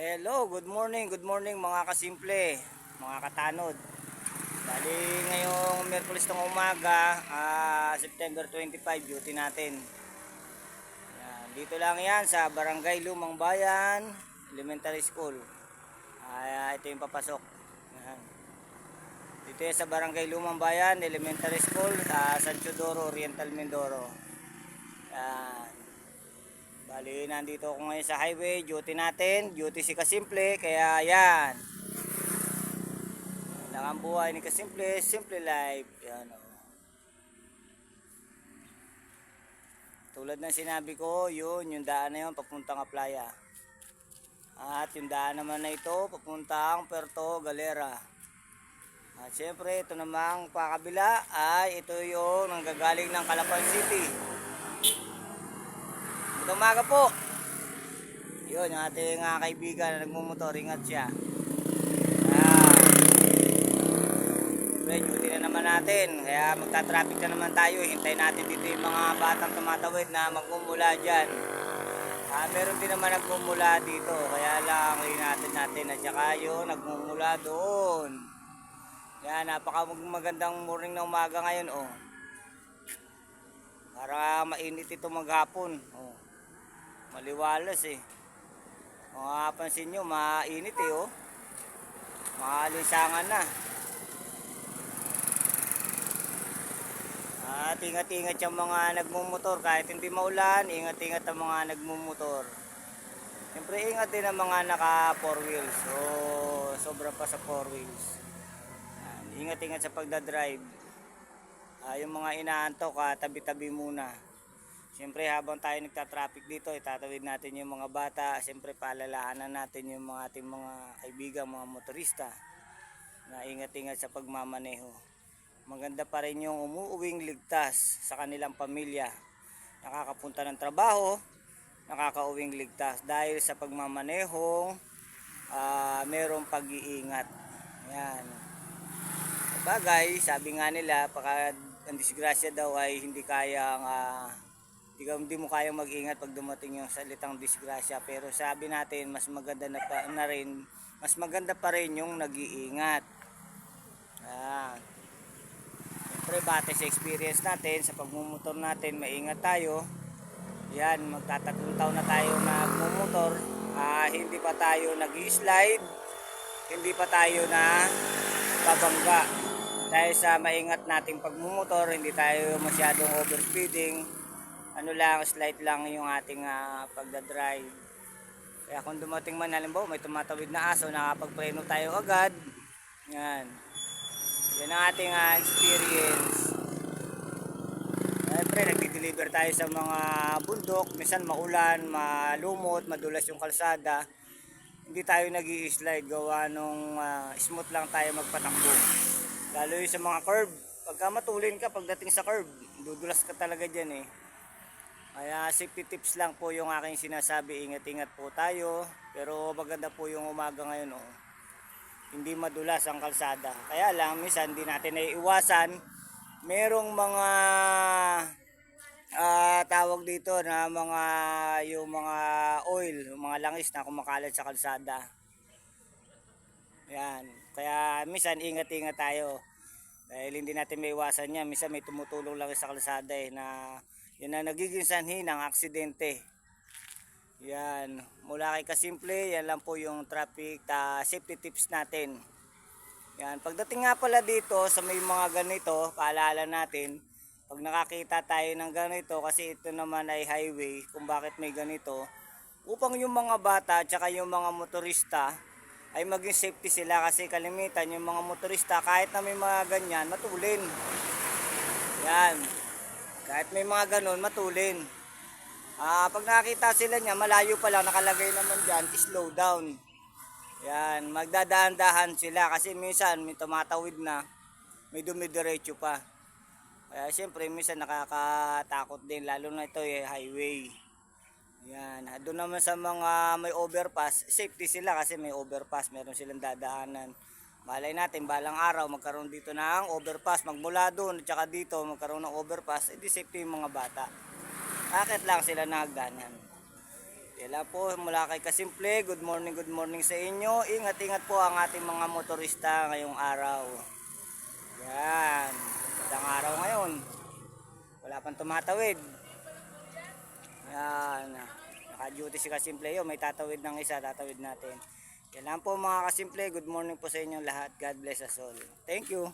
Hello, good morning mga kasimple, mga katanod. Bali ngayong Miyerkules ng umaga, September 25, duty natin. Yan, dito lang yan sa Barangay Lumang Bayan, Elementary School. Ito yung papasok. Yan. Dito yan sa Barangay Lumang Bayan, Elementary School, sa San Teodoro, Oriental Mindoro. Yan. Bali, nandito ako ngayon sa highway, duty natin, duty si Kasimple, kaya yan. Lang ang buhay ni Kasimple, simple life. Yan, oh. Tulad ng sinabi ko, yung daan na yun, papuntang Aplaya. At yung daan naman na ito, papuntang Puerto Galera. At syempre, ito namang pakabila ay ito yung nanggagaling ng Calapan City. Ito umaga po. Yun, yung ating kaibigan na nagmumotor, ingat siya. Duty na naman natin, kaya magta-traffic na naman tayo. Hintayin natin dito yung mga batang tumatawid na magmumula dyan. Meron din naman nagmumula dito, kaya lang ingatan natin. At saka yun, nagmumula doon. Yan, magandang morning na umaga ngayon, oh. Para mainit ito maghapon, oh. Maliwalas eh. Kung mapapansin nyo, mainit eh, oh. Makalinsangan na. At ingat-ingat yung mga nagmumotor kahit hindi maulan, ingat-ingat ang mga nagmumotor. Siyempre ingat din ang mga naka 4 wheels o sobra pa sa 4 wheels. Ingat-ingat sa pagdadrive. Yung mga inaantok, tabi-tabi muna. Siyempre habang tayo nagta-traffic dito, itatawid natin yung mga bata. Siyempre paalalaanan natin yung mga ating mga kaibigan, mga motorista na ingat-ingat sa pagmamaneho. Maganda pa rin yung umuuwing ligtas sa kanilang pamilya. Nakakapunta ng trabaho, nakakauwing ligtas dahil sa pagmamanehong merong pag-iingat. Yan. Sabagay, sabi nga nila, pagka ang disgrasya daw ay hindi mo kayang mag-ingat pag dumating yung salitang disgrasya. Pero sabi natin, mas maganda pa rin yung nag-iingat. Siyempre base sa experience natin sa pagmumotor natin, maingat tayo. Yan, magtatatlong taon na tayo nagmumotor. Hindi pa tayo nag-i-slide, hindi pa tayo na babangga. Dahil sa maingat nating pagmumotor, hindi tayo masyadong overspeeding. Slight lang yung ating pagdadrive. Kaya kung dumating man, halimbawa may tumatawid na aso, nakapagpreno tayo agad. Yan. Yan ang ating experience. Siyempre nagdi-deliver tayo sa mga bundok. Minsan maulan, malumot, madulas yung kalsada. Hindi tayo nag-i-slide, gawa nung smooth lang tayo magpatakbo. Lalo yung sa mga curve. Pagka matulin ka pagdating sa curve, dudulas ka talaga dyan eh. Kaya safety tips lang po yung aking sinasabi. Ingat-ingat po tayo. Pero maganda po yung umaga ngayon, oh. Hindi madulas ang kalsada. Kaya lang minsan hindi natin naiiwasan, merong mga tawag dito na yung mga oil, yung mga langis na kumakalat sa kalsada. Yan. Kaya minsan ingat-ingat tayo. Dahil hindi natin maiiwasan yan. Minsan may tumutulong lang sa kalsada na yun na nagiging sanhi ng aksidente. Yan, mula kay Kasimple, yan lang po yung traffic safety tips natin. Yan, pagdating nga pala dito sa may mga ganito, paalala natin, pag nakakita tayo ng ganito, kasi ito naman ay highway, kung bakit may ganito, upang yung mga bata at saka yung mga motorista ay maging safety sila, kasi kalimitan yung mga motorista kahit na may mga ganyan, matulin. Yan, kahit may mga ganon, matulin. Pag nakita sila niya, malayo pa lang, nakalagay naman dyan, slow down. Yan, magdadaan-dahan sila kasi minsan may tumatawid na, may dumidiretso pa. Kaya siyempre minsan nakakatakot din, lalo na ito highway. Yan, doon naman sa mga may overpass, safety sila kasi may overpass, meron silang dadaanan. Malay natin, balang araw magkaroon dito ng overpass, magmula doon at saka dito magkaroon ng overpass, edi safety yung mga bata. Akit lang sila na hagdanan. Yan lang po mula kay Kasimple. Good morning sa inyo. Ingat po ang ating mga motorista ngayong araw. Yan. Magandang araw ngayon. Wala pang tumatawid. Yan. Naka-duty si Kasimple yun. May tatawid ng isa. Tatawid natin. Yan lang po mga Kasimple. Good morning po sa inyo lahat. God bless us all. Thank you.